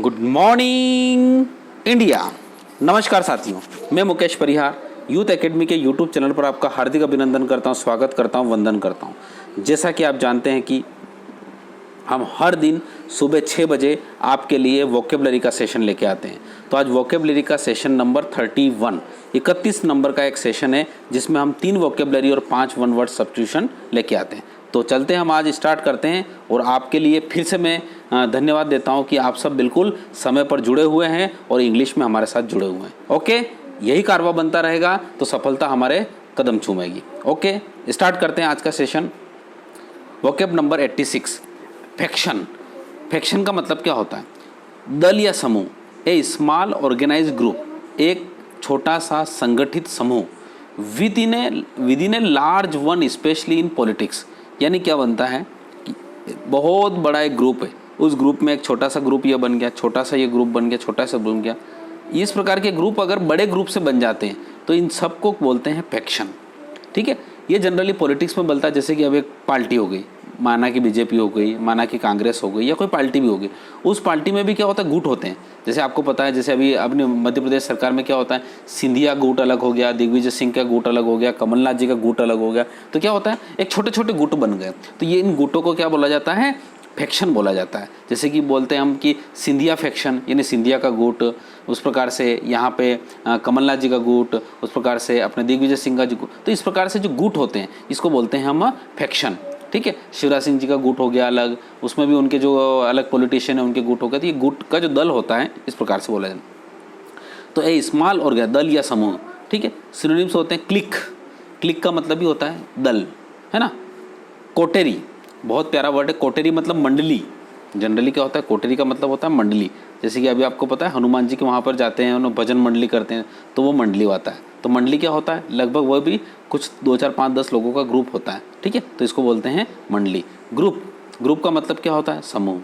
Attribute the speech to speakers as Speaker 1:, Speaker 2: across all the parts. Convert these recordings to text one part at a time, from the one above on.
Speaker 1: Good morning India. नमस्कार साथियों, मैं मुकेश परिहार यूथ एकेडमी के यूट्यूब चैनल पर आपका हार्दिक अभिनंदन करता हूं, स्वागत करता हूं, वंदन करता हूं। जैसा कि आप जानते हैं कि हम हर दिन सुबह 6 बजे आपके लिए वोकेबलरी का सेशन लेके आते हैं। तो आज वोकेबलरी का सेशन नंबर 31 नंबर का एक सेशन है जिसमें हम 3 वोकेबलरी और 5 वन वर्ड सब्स्टिट्यूशन लेके आते हैं। तो चलते हैं, हम आज स्टार्ट करते हैं। और आपके लिए फिर से मैं धन्यवाद देता हूं कि आप सब बिल्कुल समय पर जुड़े हुए हैं और इंग्लिश में हमारे साथ जुड़े हुए हैं। ओके, यही कारवा बनता रहेगा तो सफलता हमारे कदम चूमेगी। ओके, स्टार्ट करते हैं आज का session. Vocab number 86, faction. Faction का मतलब क्या होता है? दल या समूह, ए स्मॉल ऑर्गेनाइज्ड ग्रुप, एक छोटा सा संगठित समूह। With in a large one, specially in politics. यानी क्या बनता है कि बहुत बड़ा एक ग्रुप है, उस ग्रुप में एक छोटा सा ग्रुप ये बन गया, छोटा सा ये ग्रुप बन गया, छोटा सा बन गया। इस प्रकार के ग्रुप अगर बड़े ग्रुप से बन जाते हैं तो इन सबको बोलते हैं फैक्शन। ठीक है, ये जनरली पॉलिटिक्स में बनता है। जैसे कि अब एक पार्टी हो गई, माना कि बीजेपी हो गई, माना कि कांग्रेस हो गई, या कोई पार्टी भी हो गई। उस पार्टी में भी क्या होता है, गुट होते हैं। जैसे आपको पता है, जैसे अभी अपने मध्य प्रदेश सरकार में क्या होता है, सिंधिया गुट अलग हो गया, दिग्विजय सिंह का गुट अलग हो गया, कमलनाथ जी का गुट अलग हो गया। तो क्या होता है, एक छोटे छोटे गुट बन गए। तो ये इन गुटों को क्या बोला जाता है, फैक्शन बोला जाता है। जैसे कि बोलते हैं हम कि सिंधिया फैक्शन, यानी सिंधिया का गुट। उस प्रकार से यहाँ पे कमलनाथ जी का गुट, उस प्रकार से अपने दिग्विजय सिंह का जो गुट। तो इस प्रकार से जो गुट होते हैं इसको बोलते हैं हम फैक्शन। ठीक है, शिवराज सिंह जी का गुट हो गया अलग, उसमें भी उनके जो अलग पॉलिटिशियन है उनके गुट हो गए। तो ये गुट का जो दल होता है इस प्रकार से बोला जाता है। तो ए स्मॉल और गया दल या समूह। ठीक है, सिनोनिम्स होते हैं क्लिक। क्लिक का मतलब भी होता है दल, है ना। कोटेरी, बहुत प्यारा वर्ड है। कोटेरी मतलब मंडली। जनरली क्या होता है, कोटेरी का मतलब होता है मंडली। जैसे कि अभी आपको पता है हनुमान जी के वहाँ पर जाते हैं, उन्हें भजन मंडली करते हैं, तो वो मंडली आता है। तो मंडली क्या होता है, लगभग वह भी कुछ 2, 4, 5, 10 लोगों का ग्रुप होता है। ठीक है, तो इसको बोलते हैं मंडली। ग्रुप का मतलब क्या होता है, समूह।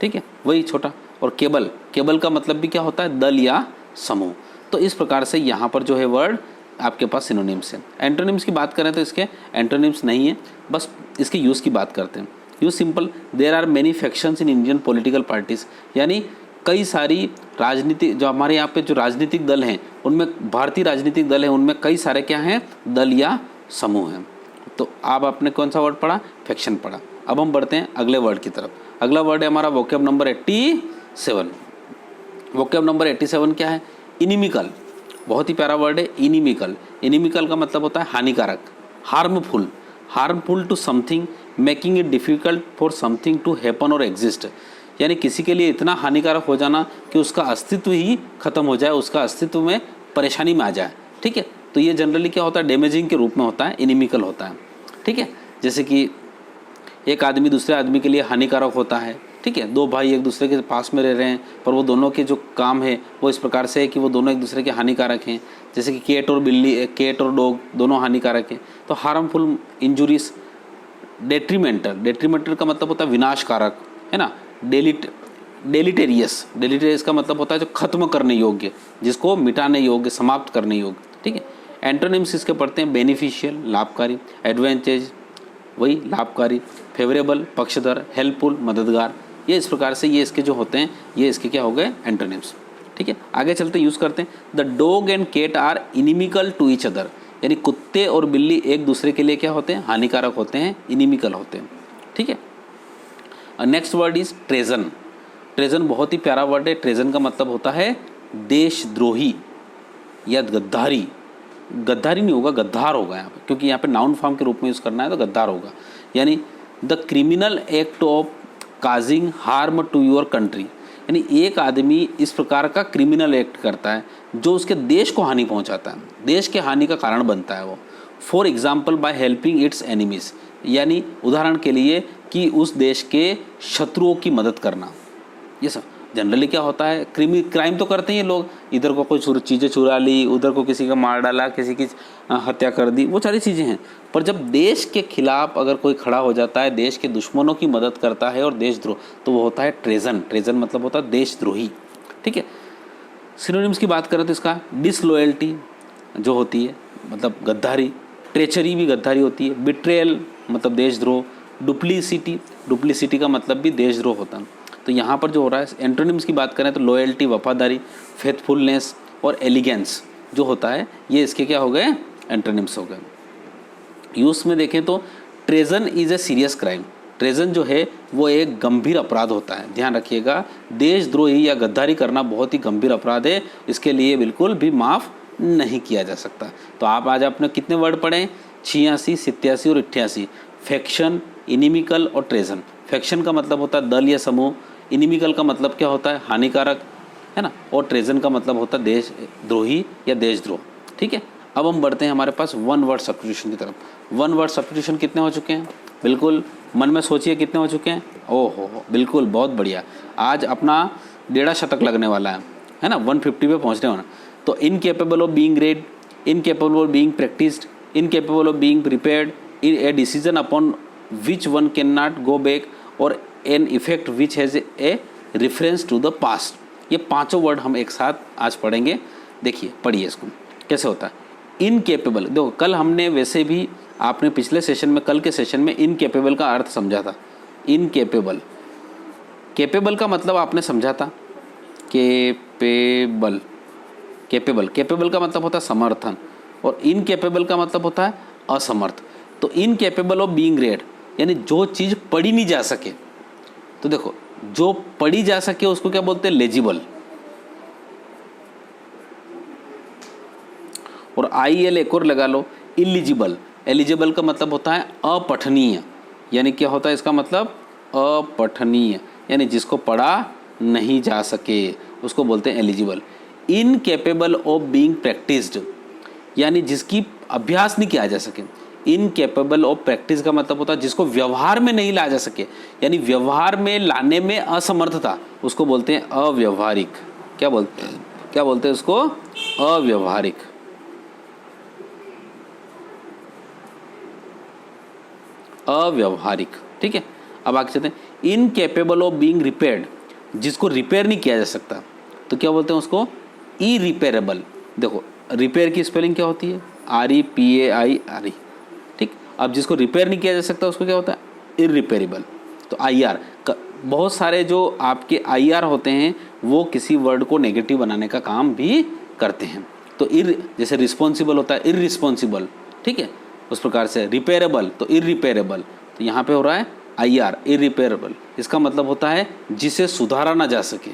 Speaker 1: ठीक है, वही छोटा। और केबल का मतलब भी क्या होता है, दल या समूह। तो इस प्रकार से यहाँ पर जो है वर्ड आपके पास सिनोनिम्स है। एंटोनिम्स की बात करें तो इसके एंटोनिम्स नहीं है, बस इसके यूज़ की बात करते हैं। Use simple, there are many factions in Indian political parties. यानी कई सारी राजनीतिक, जो हमारे यहाँ पे जो राजनीतिक दल हैं उनमें, भारतीय राजनीतिक दल हैं उनमें कई सारे क्या हैं, दल या समूह हैं। तो आप आपने कौन सा वर्ड पढ़ा, फैक्शन पढ़ा। अब हम बढ़ते हैं अगले वर्ड की तरफ। अगला वर्ड है हमारा वोकैब नंबर 87। वोकैब नंबर 87 क्या है, इनिमिकल। बहुत ही प्यारा वर्ड है, इनिमिकल। इनिमिकल का मतलब होता है हानिकारक, harmful to something, making it difficult for something to happen और एग्जिस्ट। यानी किसी के लिए इतना हानिकारक हो जाना कि उसका अस्तित्व ही खत्म हो जाए, उसका अस्तित्व में परेशानी में आ जाए। ठीक है, तो ये जनरली क्या होता है, डैमेजिंग के रूप में होता है, इनिमिकल होता है। ठीक है, जैसे कि एक आदमी दूसरे आदमी के लिए हानिकारक होता है। ठीक है, 2 भाई एक दूसरे के पास में रह रहे हैं, पर वो दोनों के जो काम है वो इस प्रकार से है कि वो दोनों एक दूसरे के हानिकारक हैं। जैसे कि कैट और डॉग दोनों हानिकारक हैं। तो हार्मफुल, इंजुरियस, डेट्रीमेंटल का मतलब होता है विनाशकारक, है ना। डेलिटेरियस का मतलब होता है जो खत्म करने योग्य, जिसको मिटाने योग्य, समाप्त करने योग्य। ठीक है, एंटोनिम्स इसके पढ़ते हैं बेनिफिशियल, लाभकारी, एडवांटेज, वही लाभकारी, फेवरेबल, पक्षधर, हेल्पफुल, मददगार। ये इस प्रकार से ये इसके जो होते हैं, ये इसके क्या हो गए, एंटोनिम्स। ठीक है, आगे चलते यूज़ करते हैं। The dog and cat are inimical to each other. यानी कुत्ते और बिल्ली एक दूसरे के लिए क्या होते हैं, हानिकारक होते हैं, इनिमिकल होते हैं। ठीक है, next word is treason. Treason बहुत ही प्यारा वर्ड है। ट्रेजन का मतलब होता है देशद्रोही या गद्दारी। गद्दारी नहीं होगा, गद्दार होगा यहाँ पे, क्योंकि यहाँ पे नाउन फॉर्म के रूप में यूज़ करना है, तो गद्दार होगा। यानी the criminal act of causing harm to your country. यानी एक आदमी इस प्रकार का क्रिमिनल एक्ट करता है जो उसके देश को हानि पहुंचाता है, देश के हानि का कारण बनता है वो। For example by helping it's enemies. यानी उदाहरण के लिए कि उस देश के शत्रुओं की मदद करना। ये सब जनरली क्या होता है, क्राइम तो करते हैं ये लोग, इधर को कोई चीज़ें चुरा ली, उधर को किसी का मार डाला, किसी की हत्या कर दी, वो सारी चीज़ें हैं। पर जब देश के खिलाफ अगर कोई खड़ा हो जाता है, देश के दुश्मनों की मदद करता है और देशद्रोह, तो वो होता है ट्रेजन। ट्रेजन मतलब होता है देशद्रोही। ठीक है, सिनोनिम्स की बात करें तो इसका डिसलॉयल्टी जो होती है मतलब गद्दारी, ट्रेचरी भी गद्दारी होती है, बिट्रेयल मतलब देशद्रोह, डुप्लीसिटी का मतलब भी देशद्रोह होता है। तो यहाँ पर जो हो रहा है एंटोनिम्स की बात करें तो लॉयल्टी वफादारी, फेथफुलनेस और एलिगेंस जो होता है ये इसके क्या हो गए एंटोनिम्स हो गए। यूज़ में देखें तो treason is a serious crime, treason जो है वो एक गंभीर अपराध होता है, ध्यान रखिएगा। देशद्रोही या गद्दारी करना बहुत ही गंभीर अपराध है, इसके लिए बिल्कुल भी माफ़ नहीं किया जा सकता। तो आप आज आपने कितने वर्ड पढ़े 86, 87 और 88। फैक्शन, इनिमिकल और ट्रेजन। फैक्शन का मतलब होता है दल या समूह, इनिमिकल का मतलब क्या होता है हानिकारक, है ना, और ट्रेजन का मतलब होता है देशद्रोही या देशद्रोह। ठीक है, अब हम बढ़ते हैं हमारे पास वन वर्ड सब्स्टिट्यूशन की तरफ। वन वर्ड सब्स्टिट्यूशन कितने हो चुके हैं, बिल्कुल मन में सोचिए कितने हो चुके हैं। ओहो बिल्कुल बहुत बढ़िया, आज अपना 1.5 शतक लगने वाला है ना, 150 पे पहुंचने वाला। तो incapable of being read, incapable of being practised, incapable of being prepared, a decision upon which one can not go back or an effect which has a reference to the past. ये पांचों word हम एक साथ आज पढ़ेंगे। देखिए पढ़िए इसको कैसे होता है। इनकेपेबल, देखो कल हमने वैसे भी आपने पिछले सेशन में, कल के सेशन में इनकेपेबल का अर्थ समझा था। इनकेपेबल, केपेबल का मतलब आपने समझा था, केपेबल, केपेबल, केपेबल का मतलब होता है समर्थन और इनकेपेबल का मतलब होता है असमर्थ। तो इनकेपेबल ऑफ बीइंग रेड यानी जो चीज़ पढ़ी नहीं जा सके, तो देखो जो पढ़ी जा सके उसको क्या बोलते हैं लेजिबल। और IL एक और लगा लो, इलिजिबल। एलिजिबल का मतलब होता है अपठनीय, यानी क्या होता है इसका मतलब अपठनीय, यानी जिसको पढ़ा नहीं जा सके उसको बोलते हैं eligible. Incapable of being practised यानी जिसकी अभ्यास नहीं किया जा सके। इनकेपेबल ऑफ प्रैक्टिस का मतलब होता है जिसको व्यवहार में नहीं ला जा सके, यानी व्यवहार में लाने में असमर्थता, उसको बोलते हैं अव्यवहारिक। क्या बोलते हैं उसको, अव्यवहारिक। अव्यवहारिक, ठीक है। अब आगे चलते हैं। इनकेपेबल ऑफ बीइंग रिपेयर्ड, जिसको रिपेयर नहीं किया जा सकता, तो क्या बोलते हैं उसको इरिपेयरेबल। देखो रिपेयर की स्पेलिंग क्या होती है, REPAIRE, ठीक। अब जिसको रिपेयर नहीं किया जा सकता उसको क्या होता है इरिपेयरेबल। तो IR, बहुत सारे जो आपके IR होते हैं वो किसी वर्ड को नेगेटिव बनाने का काम भी करते हैं। तो जैसे रिस्पॉन्सिबल होता है इररिस्पॉन्सिबल, ठीक है, उस प्रकार से रिपेयरेबल तो इरिपेयरेबल। तो यहाँ पे हो रहा है IR इरिपेयरेबल, इसका मतलब होता है जिसे सुधारा ना जा सके,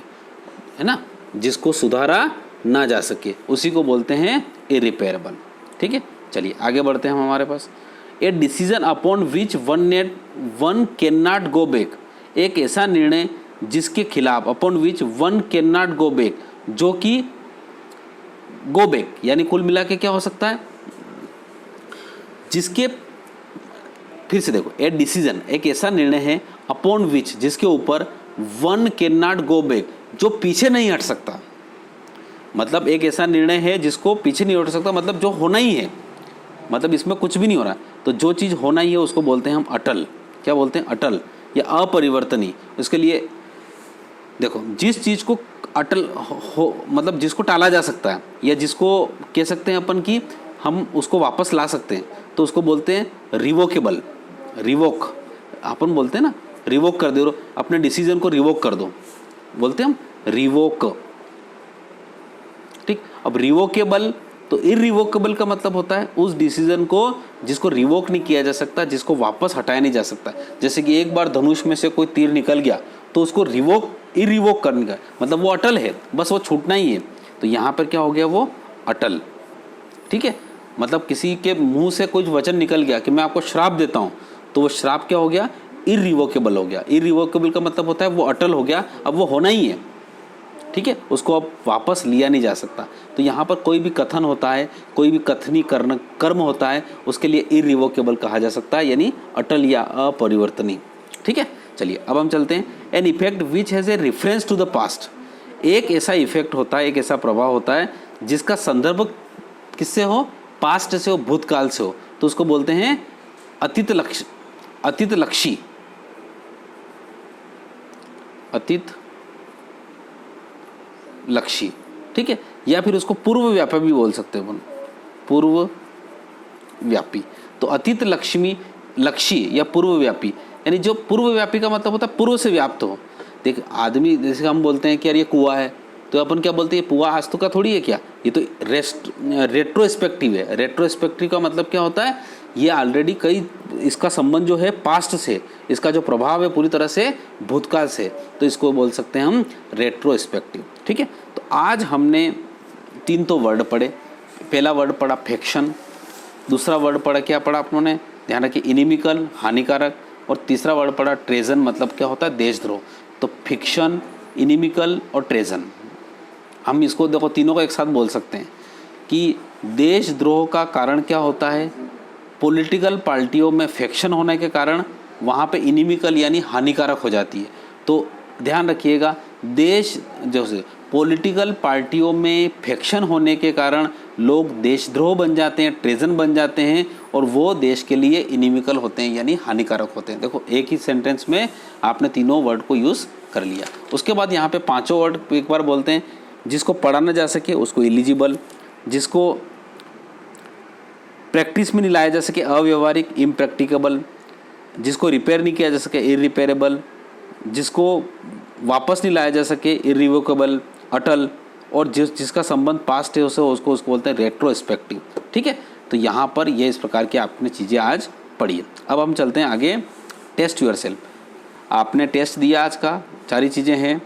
Speaker 1: है ना, जिसको सुधारा ना जा सके उसी को बोलते हैं इरिपेयरेबल, ठीक है। चलिए आगे बढ़ते हैं हम हमारे पास। A decision upon which one can not go back, एक ऐसा निर्णय जिसके खिलाफ, upon which one can not go back, जो कि गो बैक यानी कुल मिला के क्या हो सकता है, जिसके, फिर से देखो, ए डिसीजन एक ऐसा निर्णय है, अपॉन विच जिसके ऊपर, one can not go back जो पीछे नहीं हट सकता। मतलब एक ऐसा निर्णय है जिसको पीछे नहीं हट सकता, मतलब जो होना ही है, मतलब इसमें कुछ भी नहीं हो रहा। तो जो चीज़ होना ही है उसको बोलते हैं हम अटल। क्या बोलते हैं, अटल या अपरिवर्तनीय। उसके लिए देखो जिस चीज़ को अटल हो, मतलब जिसको टाला जा सकता है या जिसको कह सकते हैं अपन कि हम उसको वापस ला सकते हैं, तो उसको बोलते हैं रिवोकेबल। रिवोक अपन बोलते हैं ना, रिवोक कर दो, अपने डिसीजन को रिवोक कर दो, बोलते हैं हम रिवोक, ठीक। अब रिवोकेबल, तो इरिवोकेबल का मतलब होता है उस डिसीजन को जिसको रिवोक नहीं किया जा सकता, जिसको वापस हटाया नहीं जा सकता। जैसे कि एक बार धनुष में से कोई तीर निकल गया तो उसको इरिवोक करने का मतलब वो अटल है, बस वो छूटना ही है। तो यहाँ पर क्या हो गया, वो अटल, ठीक है। मतलब किसी के मुंह से कुछ वचन निकल गया कि मैं आपको श्राप देता हूँ, तो वो श्राप क्या हो गया, इरिवोकेबल हो गया। इरिवोकेबल का मतलब होता है वो अटल हो गया, अब वो होना ही है, ठीक है, उसको अब वापस लिया नहीं जा सकता। तो यहाँ पर कोई भी कथन होता है, कोई भी कथनी कर्म होता है, उसके लिए इरिवोकेबल कहा जा सकता है, यानी अटल या अपरिवर्तनीय, ठीक है। चलिए अब हम चलते हैं। An effect which has a reference to the past, एक ऐसा इफेक्ट होता है, एक ऐसा प्रभाव होता है जिसका संदर्भ किससे हो, पास्ट से हो, भूतकाल से हो, तो उसको बोलते हैं अतीतलक्षी, अतीतलक्षी, ठीक है। या फिर उसको पूर्व व्यापी भी बोल सकते हैं अपन, पूर्व व्यापी। तो अतीत लक्ष्मी लक्षी या पूर्व व्यापी, यानी जो पूर्व व्यापी का मतलब होता है पूर्व से व्याप्त हो। देख आदमी जैसे हम बोलते हैं कि यार ये कुआं है, तो अपन क्या बोलते हैं, कुआं आज तो का थोड़ी है क्या, ये तो रेट्रोस्पेक्टिव है। रेट्रोस्पेक्टिव का मतलब क्या होता है, ये ऑलरेडी कई, इसका संबंध जो है पास्ट से, इसका जो प्रभाव है पूरी तरह से भूतकाल से, तो इसको बोल सकते हैं हम रेट्रोस्पेक्टिव। ठीक है, तो आज हमने 3 तो वर्ड पढ़े। पहला वर्ड पढ़ा फिक्शन, दूसरा वर्ड पढ़ा क्या पढ़ा आप लोगों ने, ध्यान रखिए, इनिमिकल हानिकारक, और तीसरा वर्ड पढ़ा ट्रेजन, मतलब क्या होता है, देशद्रोह। तो फिक्शन, इनिमिकल और ट्रेजन, हम इसको देखो तीनों को एक साथ बोल सकते हैं कि देशद्रोह का कारण क्या होता है, पॉलिटिकल पार्टियों में फैक्शन होने के कारण वहाँ पे इनिमिकल यानी हानिकारक हो जाती है। तो ध्यान रखिएगा, देश जैसे पॉलिटिकल पार्टियों में फैक्शन होने के कारण लोग देशद्रोह बन जाते हैं, ट्रेजन बन जाते हैं, और वो देश के लिए इनिमिकल होते हैं यानी हानिकारक होते हैं। देखो एक ही सेंटेंस में आपने तीनों वर्ड को यूज़ कर लिया। उसके बाद यहाँ पे 5 वर्ड एक बार बोलते हैं। जिसको पढ़ा ना जा सके उसको इलिजिबल, जिसको प्रैक्टिस में नहीं लाया जा सके अव्यवहारिक इम्प्रैक्टिकेबल, जिसको रिपेयर नहीं किया जा सके इरिपेरेबल, जिसको वापस नहीं लाया जा सके इरिवोकेबल अटल, और जिसका संबंध पास्ट है उसको बोलते हैं रेट्रोस्पेक्टिव। ठीक है, तो यहाँ पर ये इस प्रकार की आपने चीज़ें आज पढ़ी है। अब हम चलते हैं आगे, टेस्ट योरसेल्फ। आपने टेस्ट दिया आज का, सारी चीज़ें हैं।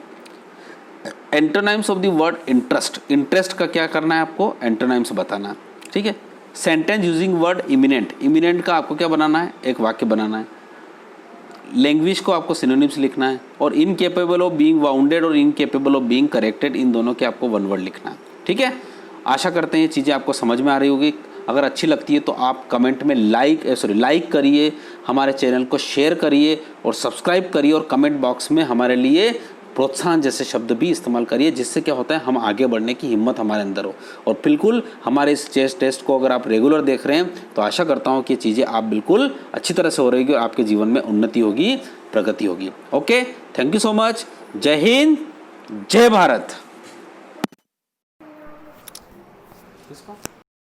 Speaker 1: Antonyms of the word interest, interest का क्या करना है आपको, एंटोनाइम्स बताना। ठीक है, sentence using word eminent, eminent का आपको क्या बनाना है, एक वाक्य बनाना है। लैंग्वेज को आपको सिनोनिम्स लिखना है, और इनकेपेबल ऑफ बीइंग वाउंडेड और इनकेपेबल ऑफ बीइंग करेक्टेड, इन दोनों के आपको 1 वर्ड लिखना है। ठीक है, आशा करते हैं ये चीज़ें आपको समझ में आ रही होगी। अगर अच्छी लगती है तो आप कमेंट में लाइक करिए, हमारे चैनल को शेयर करिए और सब्सक्राइब करिए, और कमेंट बॉक्स में हमारे लिए प्रोत्साहन जैसे शब्द भी इस्तेमाल करिए, जिससे क्या होता है हम आगे बढ़ने की हिम्मत हमारे अंदर हो। और बिल्कुल हमारे इस टेस्ट को अगर आप रेगुलर देख रहे हैं तो आशा करता हूँ कि चीज़ें आप बिल्कुल अच्छी तरह से हो रहेगी और आपके जीवन में उन्नति होगी, प्रगति होगी। Okay, thank you so much. जय हिंद, जय भारत।